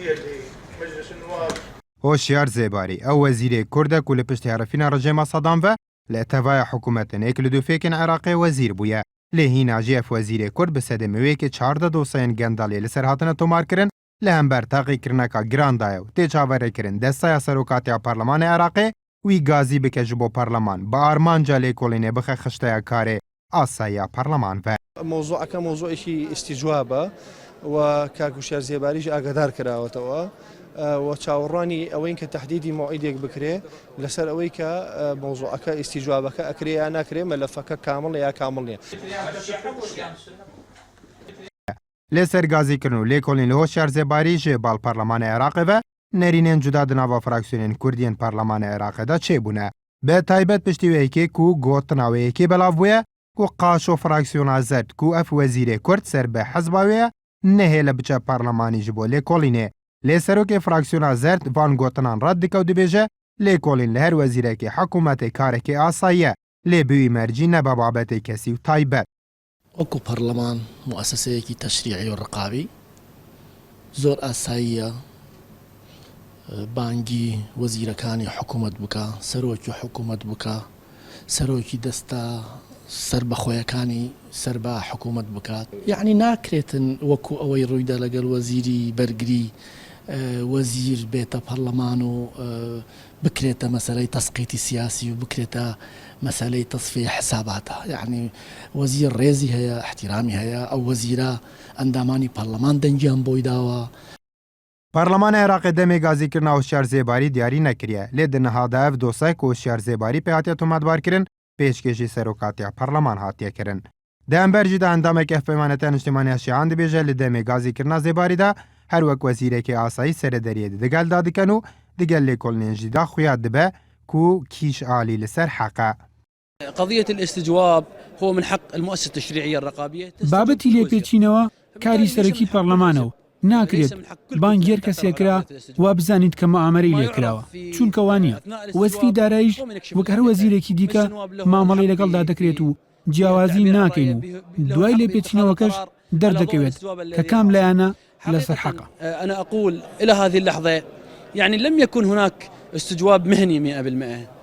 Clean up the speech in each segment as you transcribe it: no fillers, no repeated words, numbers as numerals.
الرئيسية لمجلس النواب. هوشیار زیباری او وزیر کرد که لپشت حرفین رژیم صدام و لاتفاق حکومت اکلدو فیکن عراقی وزیر بویا لهی ناجیف وزیر کرد به صد موی که 14 دوسین گندالی لسر هاتن تومار کرن لهم بر تاقی کرنکا گراندایو تیجاوره کرن دستای سروکاتی پارلمان عراقی وی گازی بکجبو پارلمان با آرمان جالی کلینه بخ خشتای کار آسایا پارلمان و موضوع كموضوع شيء استجوابه وكاكوشير زيباريج اقدار كراوتوا وتشاوراني اوين كتحديد موعدك بكري لسر اويك موضوع استجوابك اكري انا كري ملفك كامل يا كامل لسر گازی کرنو لیکولین هوشیار زیباری جه بال پارلمان عراق و نرینین جدا دناوا فراکسیونین کردین پارلمان عراق دا چه بونه به تایبت پشتیوی که کو گوتناوی که بلاویه کو قاشو فراکسیون زرد کو اف وزیر کرد سر به حزباویه نه لبچه پارلمانی جبو لیکولینه لسرو که فراکسیون زرد وان گوتنان رد دکو دبیجه لیکولین لهر وزیره که حکومت کاره که آسایه لبوی مرجی نبا بابت کسی و تایبت اكو برلمان مؤسسة تشريعي والرقابي زور اساسية بانجي وزير كاني حكومة بكا سروكي حكومة بكا سروكي دستا سربا خويا كاني سربا حكومة بكا يعني ناكريتن وكو اوي رويدا لقل وزيري برقري وزير بيت برلمانو بكريتا مسألة تسقيط سياسي وبكريتا مسألة تصفية حساباتها يعني وزير ريزي هي احترامي هي أو وزيرة أنداماني برلمان دنجان بويداوا پارلمان عراق دمی گازی کرنا هوشیار زیباری دیاری نکریه لید نهاده اف دوسای که هوشیار زیباری پیاتی تومدوار کرن پیشکشی سروکاتی پارلمان هاتیه کرن ده امبرجی ده اندامه که افپیمانتان اجتماعی شیعان دی بیجه لدمی گازی کرنا زیباری ده هر وک وزیره که آسایی سر دریه دگل دادی کنو دگل لیکولنین جدا خویاد دبه کو کیش آلی لسر حقا قضية الاستجواب هو من حق المؤسسة التشريعية الرقابية بابەتی لێپێچینەوە کاری سەرەکی پەرلەمانەوە ناکرێت بانگێر کەسێکرا وا بزانیت کە مەعامەرەی لێکراوە چونکە وانە وەزیری داراییش وەک هەر وەزیرێکی دیکە مامەڵەی لەگەڵدا دەکرێت و جیاوازی ناکەین و دوای لێپێچینەوەکەش دەردەکەوێت کە کام لایەنە لەسەر حەقە. أنا أقول إلى هذه اللحظة يعني لم يكن هناك استجواب مهني 100%.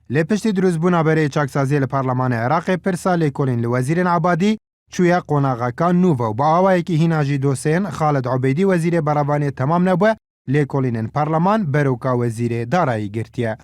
لپشتی دروزبونا برای چاکسازی لپارلمان عراق پرسا لیکولین لوزیر عبادی چویا قوناغاکان نوو و با آوایی که هیناجی دوسین خالد عبیدی وزیر براوانی تمام نبوه لیکولین پارلمان بروکا وزیر دارایی گرتیه.